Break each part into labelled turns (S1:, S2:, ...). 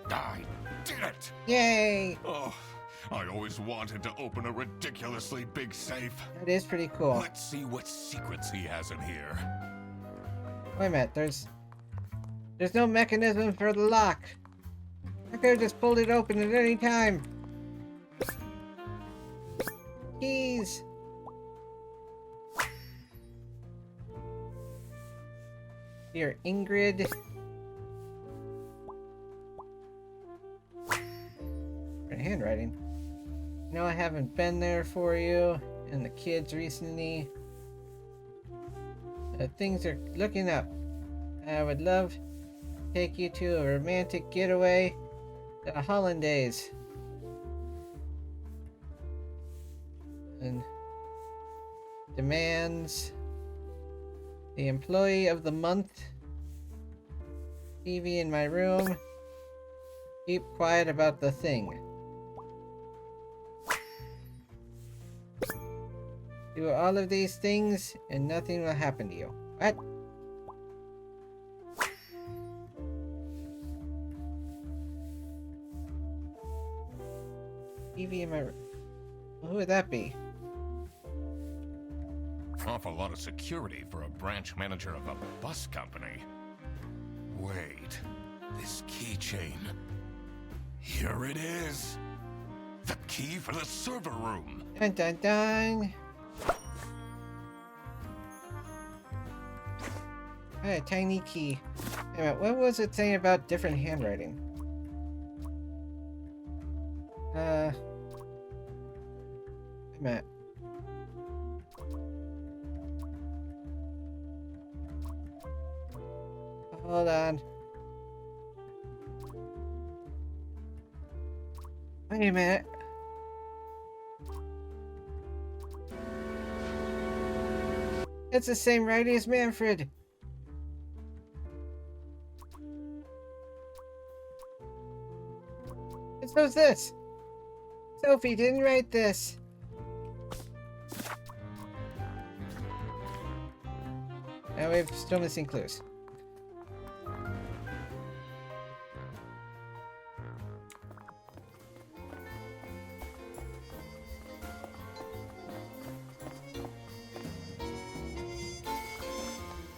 S1: I did it!
S2: Yay!
S1: Oh, I always wanted to open a ridiculously big safe.
S2: That is pretty cool.
S1: Let's see what secrets he has in here.
S2: Wait a minute, there's no mechanism for the lock. I could have just pulled it open at any time. Keys. Dear Ingrid. Handwriting. No, I haven't been there for you and the kids recently. Things are looking up. I would love to take you to a romantic getaway to the Hollandaise. And demands the employee of the month. TV in my room. Keep quiet about the thing. Do all of these things and nothing will happen to you. What? TV in my room. Who would that be?
S1: Awful lot of security for a branch manager of a bus company. Wait, this keychain. Here it is. The key for the server room.
S2: Dun dun dun. A tiny key. Wait a minute, what was it saying about different handwriting? Wait a minute. Hold on. Wait a minute. It's the same writing as Manfred. And so's this. Sophie didn't write this. Now we're still missing clues.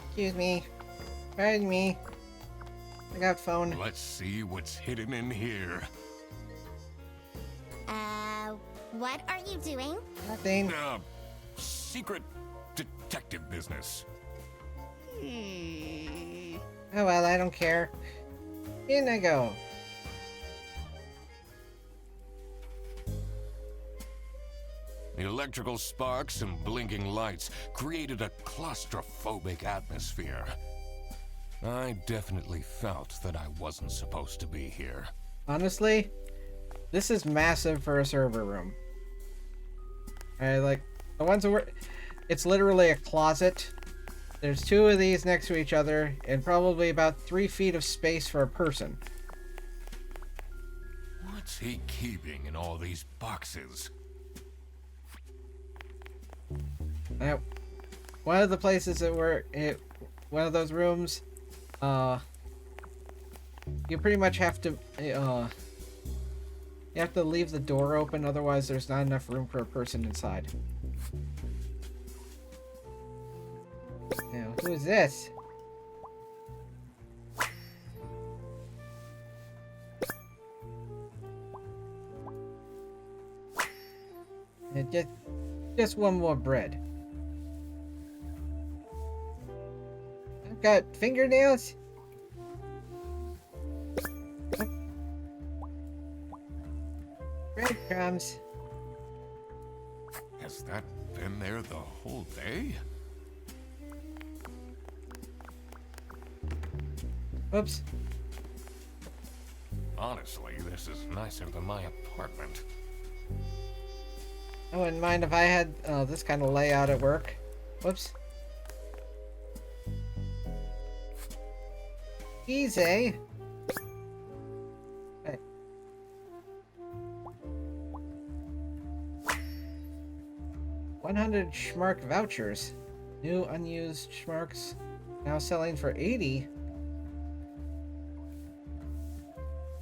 S2: Excuse me. Pardon me. I got phone.
S1: Let's see what's hidden in here.
S3: What are you doing?
S2: Nothing.
S1: Secret detective business.
S2: Oh well, I don't care. In I go.
S1: The electrical sparks and blinking lights created a claustrophobic atmosphere. I definitely felt that I wasn't supposed to be here.
S2: Honestly, this is massive for a server room. Like the ones that were, it's literally a closet. There's two of these next to each other, and probably about 3 feet of space for a person.
S1: What's he keeping in all these boxes?
S2: Now, one of the places that were one of those rooms, you pretty much have to, you have to leave the door open, otherwise there's not enough room for a person inside. Now, who is this? And just one more bread. I've got fingernails. Breadcrumbs.
S1: Has that been there the whole day?
S2: Oops.
S1: Honestly, this is nicer than my apartment.
S2: I wouldn't mind if I had this kind of layout at work. Whoops. Easy. Hey. $100 Schmark vouchers. New unused Schmarks now selling for 80.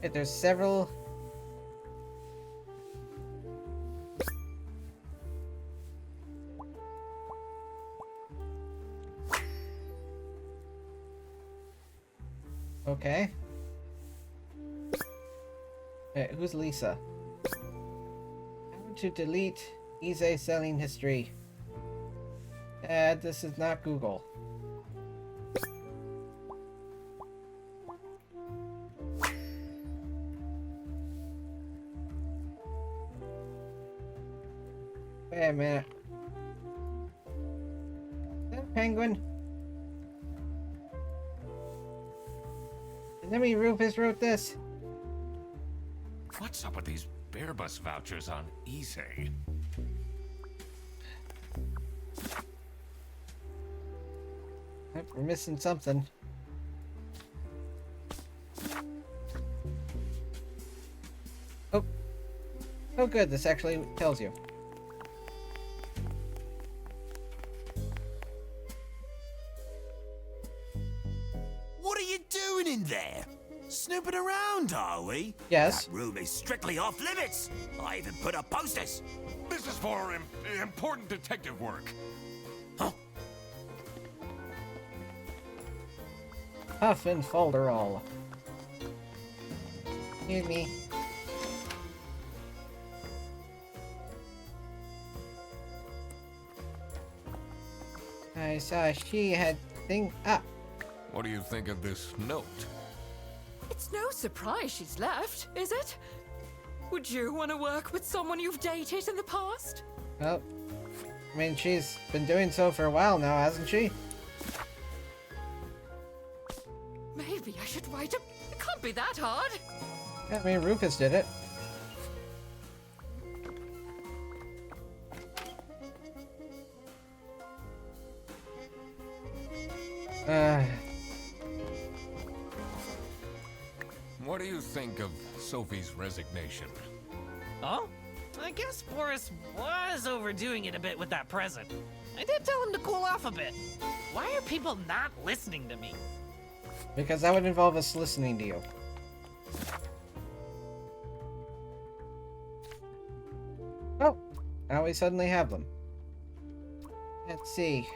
S2: Hey, there's several. Okay. Hey, who's Lisa? How to delete eBay selling history? This is not Google. Wait a minute. Is that a penguin? Did Lemmy Rufus wrote this?
S1: What's up with these Bearbus vouchers on eBay?
S2: We're missing something. Oh. Oh good, this actually tells you.
S4: What are you doing in there? Snooping around, are we?
S2: Yes.
S4: That room is strictly off limits. I even put up posters.
S1: This is for important detective work.
S4: Huh?
S2: Huff and folderol. Excuse me. I saw she had thing up.
S1: What do you think of this note?
S5: It's no surprise she's left, is it? Would you want to work with someone you've dated in the past?
S2: Well, I mean, she's been doing so for a while now, hasn't she?
S5: Maybe I should write a... It can't be that hard.
S2: I mean, Rufus did it.
S1: What do you think of Sophie's resignation?
S6: Oh? I guess Boris was overdoing it a bit with that present. I did tell him to cool off a bit. Why are people not listening to me?
S2: Because that would involve us listening to you. Oh, now we suddenly have them. Let's see.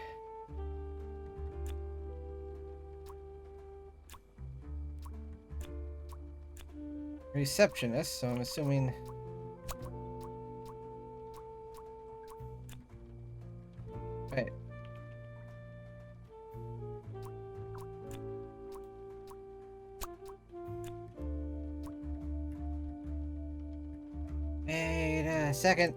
S2: Receptionist, so I'm assuming... Wait. Wait a second.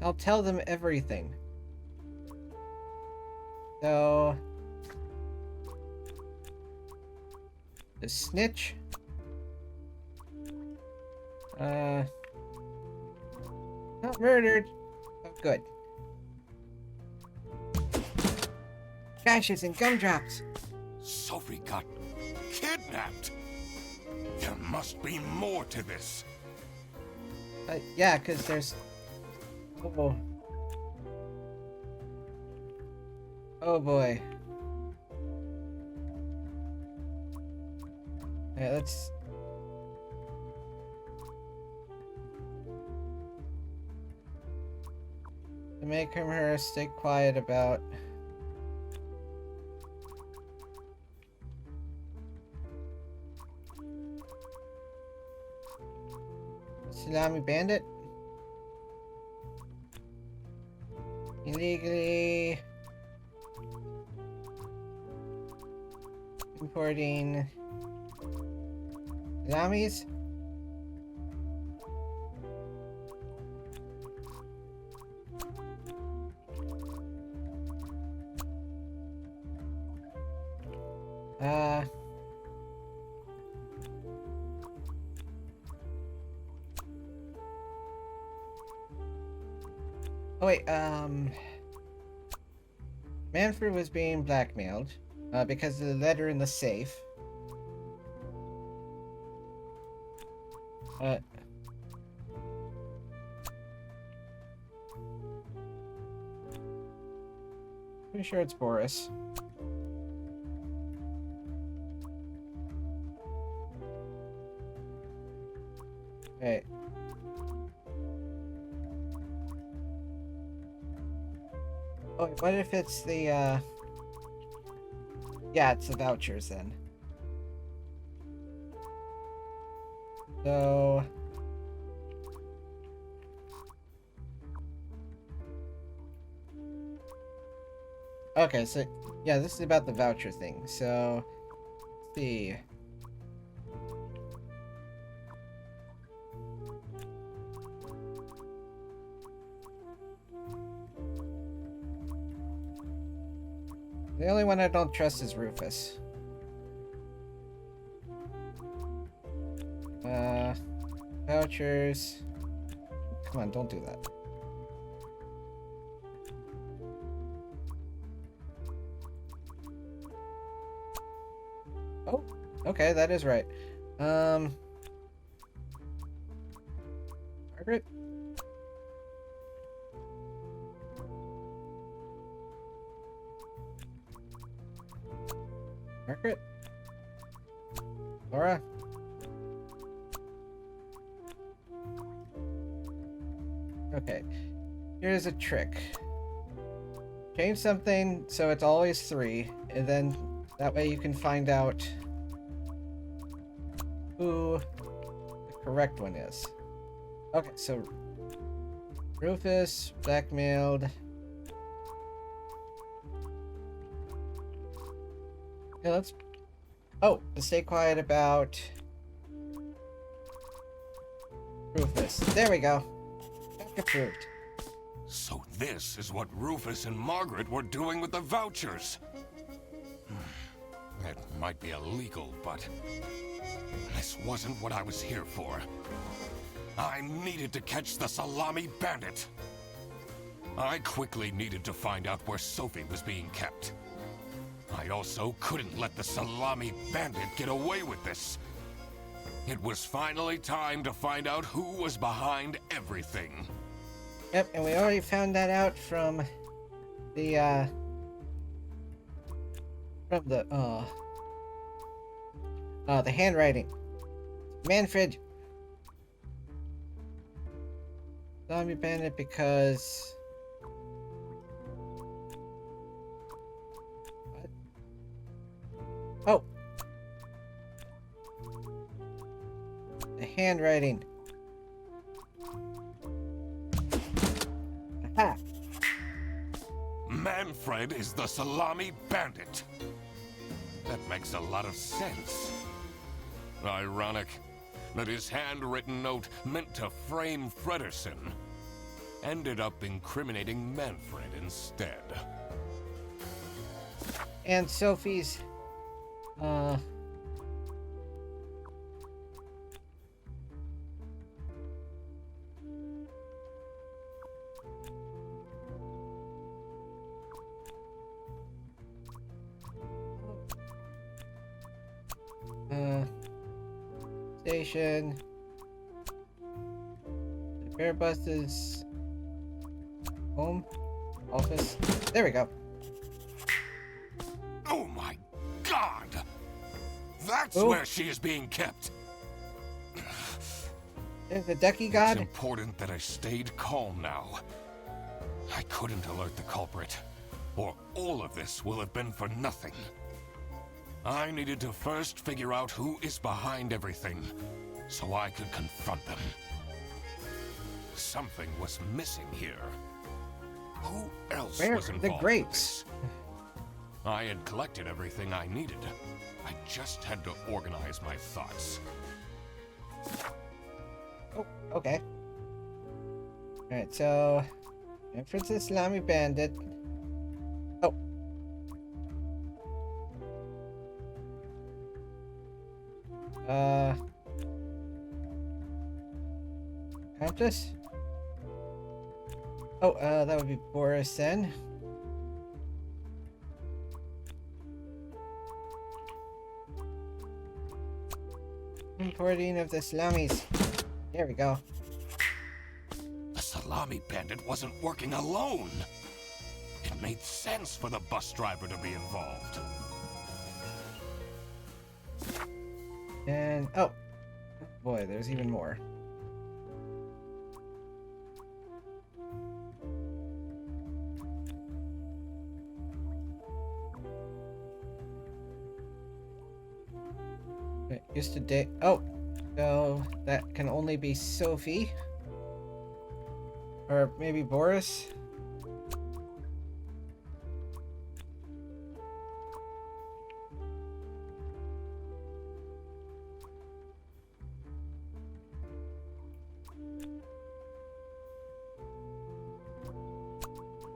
S2: I'll tell them everything. So... The snitch? Not murdered. Oh, good. Gashes and gumdrops.
S1: Sophie got kidnapped. There must be more to this.
S2: Yeah, because there's... Oh. Oh boy. Alright, let's... To make her stay quiet about... Salami bandit? Illegally importing salamis. Oh wait, Manfred was being blackmailed because of the letter in the safe. Pretty sure it's Boris. Hey. Oh, what if it's the, yeah, it's the vouchers then. So... Okay, so, yeah, this is about the voucher thing. So, let's see. The only one I don't trust is Rufus. Vouchers. Come on, don't do that. Oh, okay, that is right. Margaret? Margaret? Laura? Okay, here's a trick. Change something so it's always 3, and then that way you can find out who the correct one is. Okay, so Rufus blackmailed. Yeah, let's... Oh, to stay quiet about Rufus. There we go. Approved.
S1: So this is what Rufus and Margaret were doing with the vouchers. It might be illegal, but this wasn't what I was here for. I needed to catch the Salami bandit. I quickly needed to find out where Sophie was being kept. I also couldn't let the Salami bandit get away with this. It was finally time to find out who was behind everything.
S2: Yep, and we already found that out from the handwriting. Manfred. Zombie bandit because... What? Oh! The handwriting. Aha!
S1: Manfred is the Salami bandit. That makes a lot of sense. Ironic that his handwritten note meant to frame Frederson ended up incriminating Manfred instead.
S2: And Sophie's, station. The bear bus is home, office. There we go.
S1: Oh my God! That's
S2: Oh.
S1: where she is being kept.
S2: There's the ducky
S1: It's
S2: god.
S1: important that I stayed calm now. I couldn't alert the culprit, or all of this will have been for nothing. I needed to first figure out who is behind everything, so I could confront them. Something was missing here. Who else
S2: Where
S1: was
S2: are
S1: involved
S2: the
S1: in
S2: grapes?
S1: this? I had collected everything I needed. I just had to organize my thoughts.
S2: Oh, okay. Alright, so... Princess Salami Bandit. Oh. Countess? Oh, that would be Boris then. Importing of the salamis. There we go.
S1: The Salami bandit wasn't working alone. It made sense for the bus driver to be involved.
S2: And oh boy, there's even more. It used to date. Oh, so that can only be Sophie, or maybe Boris.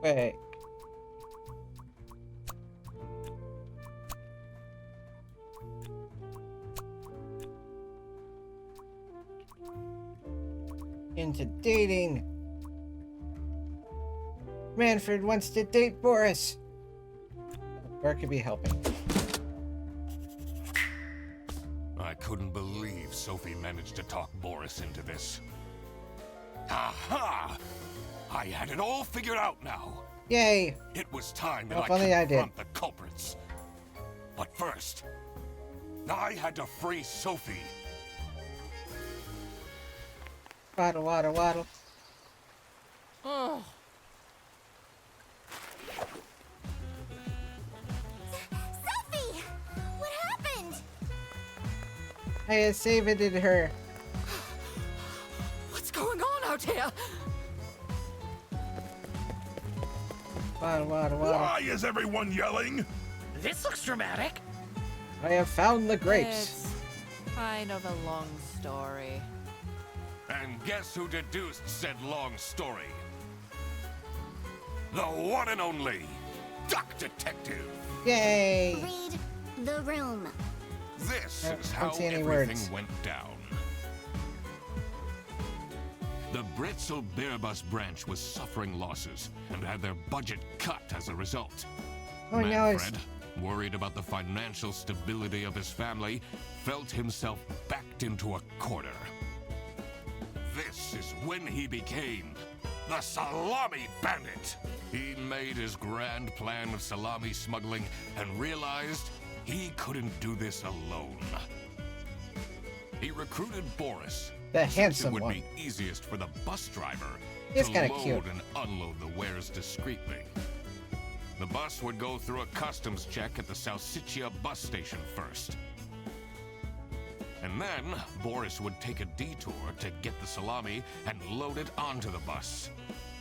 S2: Wait. Into dating. Manfred wants to date Boris. Or it could be helping.
S1: I couldn't believe Sophie managed to talk Boris into this. Aha! I had it all figured out now.
S2: Yay!
S1: It was time that
S2: Well,
S1: I
S2: if only I did.
S1: confront the culprits. But first, I had to free Sophie.
S2: Waddle, waddle, waddle.
S5: Oh,
S3: Sophie! What happened?
S2: I had saved her.
S5: what's going on out here?
S2: Waddle, waddle, waddle.
S1: Why is everyone yelling?
S6: This looks dramatic.
S2: I have found the grapes.
S5: It's kind of a long story.
S1: And guess who deduced said long story? The one and only Duck Detective.
S2: Yay!
S3: Read the room.
S1: This
S2: I
S1: is
S2: don't
S1: how
S2: see any
S1: everything
S2: words.
S1: went down. The Britzel Beerbus branch was suffering losses and had their budget cut as a result.
S2: Oh, now it's
S1: Manfred, worried about the financial stability of his family, felt himself backed into a corner. This is when he became the Salami Bandit. He made his grand plan of salami smuggling and realized he couldn't do this alone. He recruited Boris.
S2: the
S1: since
S2: handsome
S1: it would
S2: one.
S1: be easiest for the bus driver
S2: He's
S1: to
S2: kinda
S1: load
S2: cute.
S1: and unload the wares discreetly. The bus would go through a customs check at the Salsiccia bus station first. And then Boris would take a detour to get the salami and load it onto the bus.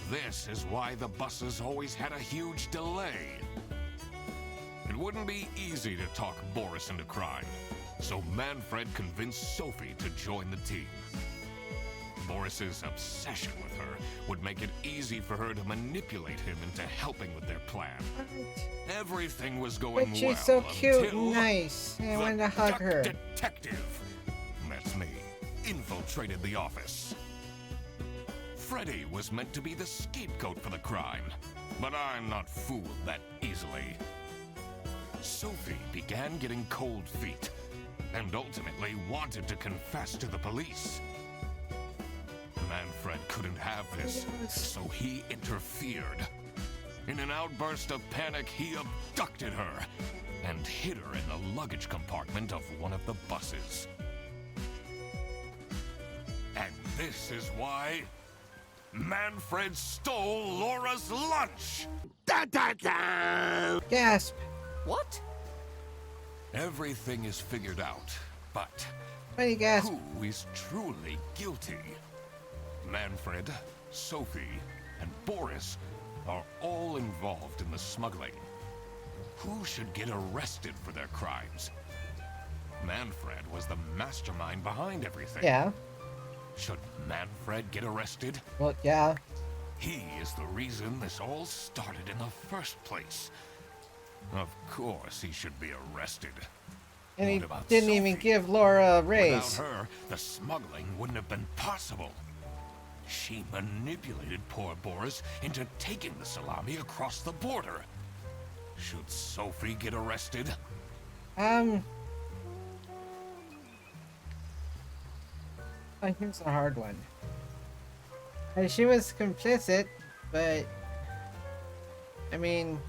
S1: This is why the buses always had a huge delay. It wouldn't be easy to talk Boris into crime, so Manfred convinced Sophie to join the team. Boris's obsession with her would make it easy for her to manipulate him into helping with their plan. Everything was going
S2: But
S1: well
S2: she's so cute
S1: until
S2: and nice. I
S1: the
S2: wanted to hug
S1: Duck
S2: her.
S1: Detective, that's me, infiltrated the office. Freddy was meant to be the scapegoat for the crime, but I'm not fooled that easily. Sophie began getting cold feet and ultimately wanted to confess to the police. Manfred couldn't have this, so he interfered. In an outburst of panic, he abducted her and hid her in the luggage compartment of one of the buses. And this is why Manfred stole Laura's lunch!
S2: Gasp!
S5: What?
S1: Everything is figured out, but
S2: Funny gasp.
S1: who is truly guilty? Manfred, Sophie, and Boris are all involved in the smuggling. Who should get arrested for their crimes? Manfred was the mastermind behind everything.
S2: Yeah.
S1: Should Manfred get arrested?
S2: Well, yeah.
S1: He is the reason this all started in the first place. Of course he should be arrested.
S2: And he
S1: What about
S2: didn't even
S1: Sophie?
S2: give Laura a
S1: Without
S2: raise.
S1: her, the smuggling wouldn't have been possible. She manipulated poor Boris into taking the salami across the border. Should Sophie get arrested?
S2: Oh, here's a hard one. She was complicit, but I mean,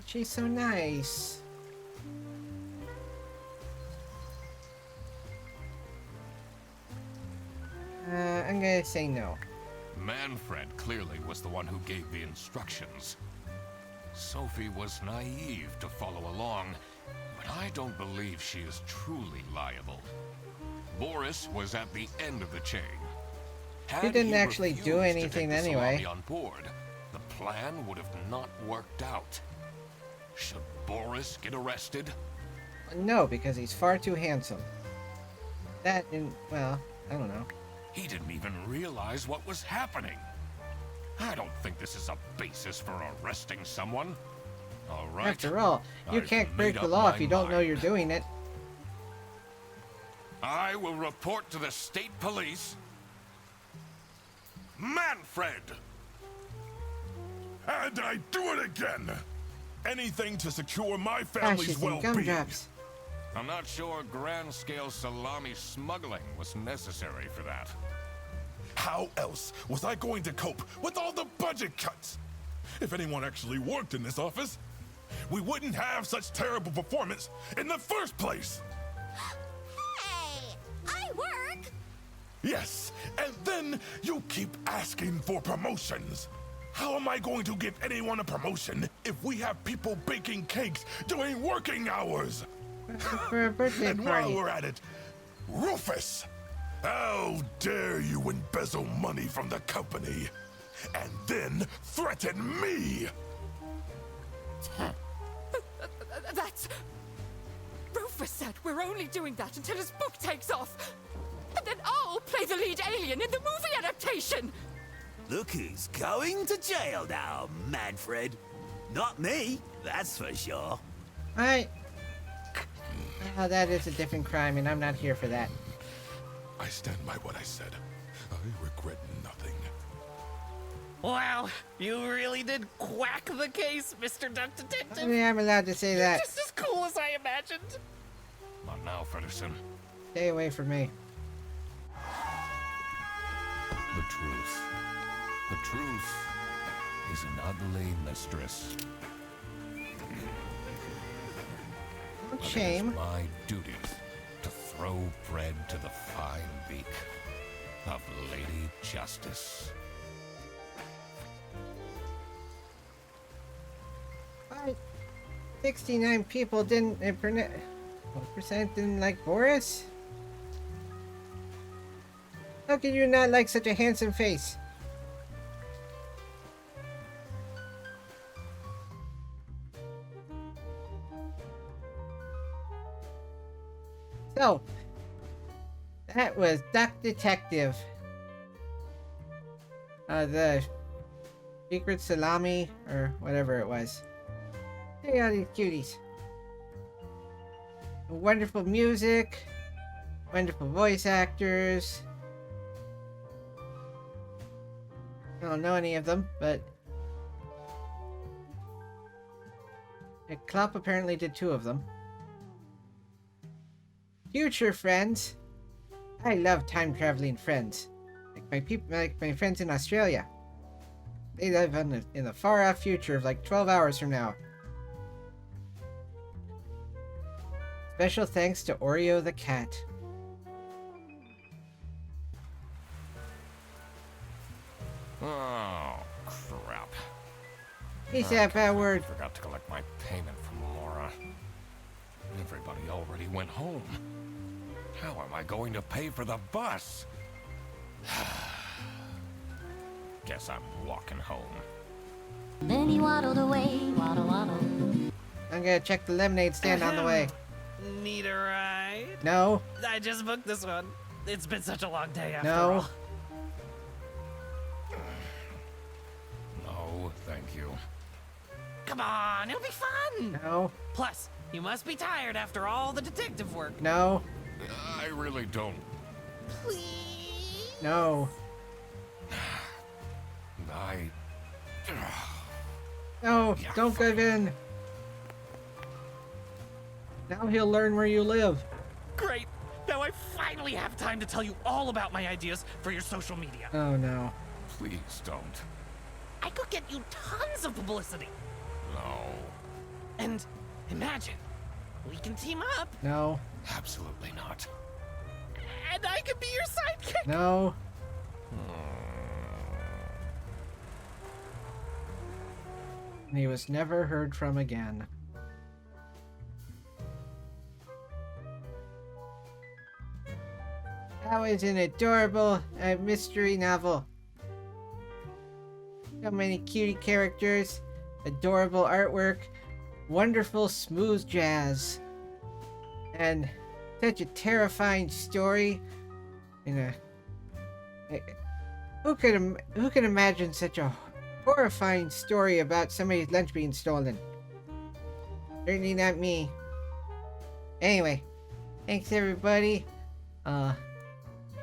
S2: she's so nice. I'm gonna say no.
S1: Manfred clearly was the one who gave the instructions. Sophie was naive to follow along, but I don't believe she is truly liable. Boris was at the end of the chain.
S2: He didn't actually do
S1: refused to
S2: anything
S1: take the
S2: anyway.
S1: salami on board, the plan would have not worked out. Should Boris get arrested?
S2: No, because he's far too handsome. That and well, I don't know.
S1: He didn't even realize what was happening. I don't think this is a basis for arresting someone. All right.
S2: After all, you
S1: I've
S2: can't break
S1: made
S2: the
S1: up
S2: law
S1: my
S2: if you don't know
S1: mind.
S2: you're doing it.
S1: I will report to the state police. Manfred!
S7: And I do it again! Anything to secure my
S2: Ashes
S7: family's
S2: and
S7: well-being.
S2: gumdrops.
S1: I'm not sure grand-scale salami smuggling was necessary for that.
S7: How else was I going to cope with all the budget cuts? If anyone actually worked in this office, we wouldn't have such terrible performance in the first place.
S3: Hey, I work.
S7: Yes, and then you keep asking for promotions. How am I going to give anyone a promotion if we have people baking cakes during working hours?
S2: For a birthday
S7: And while
S2: party.
S7: we're at it, Rufus, how dare you embezzle money from the company and then threaten me?
S5: That's... Rufus said we're only doing that until his book takes off. And then I'll play the lead alien in the movie adaptation.
S4: Look who's going to jail now, Manfred. Not me, that's for sure.
S2: That is a different crime, and I'm not here for that.
S7: I stand by what I said. I regret nothing.
S6: Wow, you really did quack the case, Mr. Duck
S2: I
S6: Detective.
S2: mean, I'm allowed to say that.
S6: Just as cool as I imagined.
S1: Not now, Fredderson.
S2: Stay away from me.
S1: The truth. The truth is an ugly mistress.
S2: What
S1: But
S2: shame.
S1: It is my duty to throw bread to the fine beak of Lady Justice.
S2: Why 69 people didn't... 1% didn't like Boris? How can you not like such a handsome face? So, that was Duck Detective. The Secret Salami, or whatever it was. Look at all these cuties. Wonderful music, wonderful voice actors. I don't know any of them, but Klopp apparently did 2 of them. Future friends. I love time-traveling friends. Like my friends in Australia. They live in the far-off future of like 12 hours from now. Special thanks to Oreo the cat.
S1: Oh, crap.
S2: He said a bad word.
S1: I forgot to collect my payment from Laura. Everybody already went home. How am I going to pay for the bus? Guess I'm walking home.
S3: Then he waddled away, waddle, waddle.
S2: I'm gonna check the lemonade stand on the way.
S6: Need a ride?
S2: No,
S6: I just booked this one. It's been such a long day after
S2: no.
S6: all.
S1: No, thank you.
S6: Come on, it'll be fun.
S2: No,
S6: Plus, you must be tired after all the detective work.
S2: no,
S1: I really don't.
S6: Please?
S2: no.
S1: I...
S2: No,
S1: Yeah,
S2: don't give in. Now he'll learn where you live.
S6: Great! Now I finally have time to tell you all about my ideas for your social media.
S2: Oh no.
S1: Please don't.
S6: I could get you tons of publicity.
S1: No.
S6: And imagine, we can team up,
S2: No.
S1: Absolutely not.
S6: and I could be your sidekick.
S2: No. And he was never heard from again. That was an adorable mystery novel. So many cutie characters, adorable artwork, wonderful smooth jazz, and such a terrifying story. Who could imagine such a horrifying story about somebody's lunch being stolen? Certainly not me. Anyway, thanks everybody.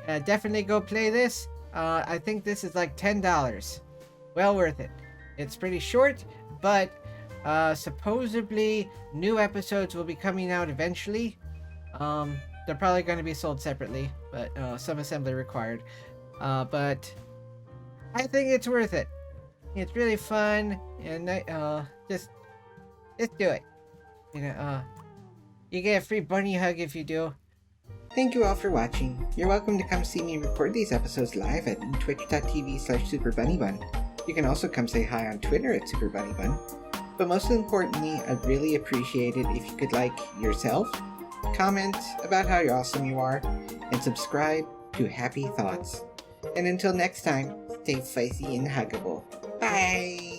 S2: Definitely go play this. I think this is like $10. Well worth it. It's pretty short, but supposedly new episodes will be coming out eventually. They're probably going to be sold separately, but some assembly required. But I think it's worth it. It's really fun, and just do it. You get a free bunny hug if you do. Thank you all for watching. You're welcome to come see me record these episodes live at twitch.tv/SuperBunnyBun. You can also come say hi on Twitter at SuperBunnyBun. But most importantly, I'd really appreciate it if you could like yourself, comment about how awesome you are, and subscribe to Happy Thoughts. And until next time, stay spicy and huggable. Bye!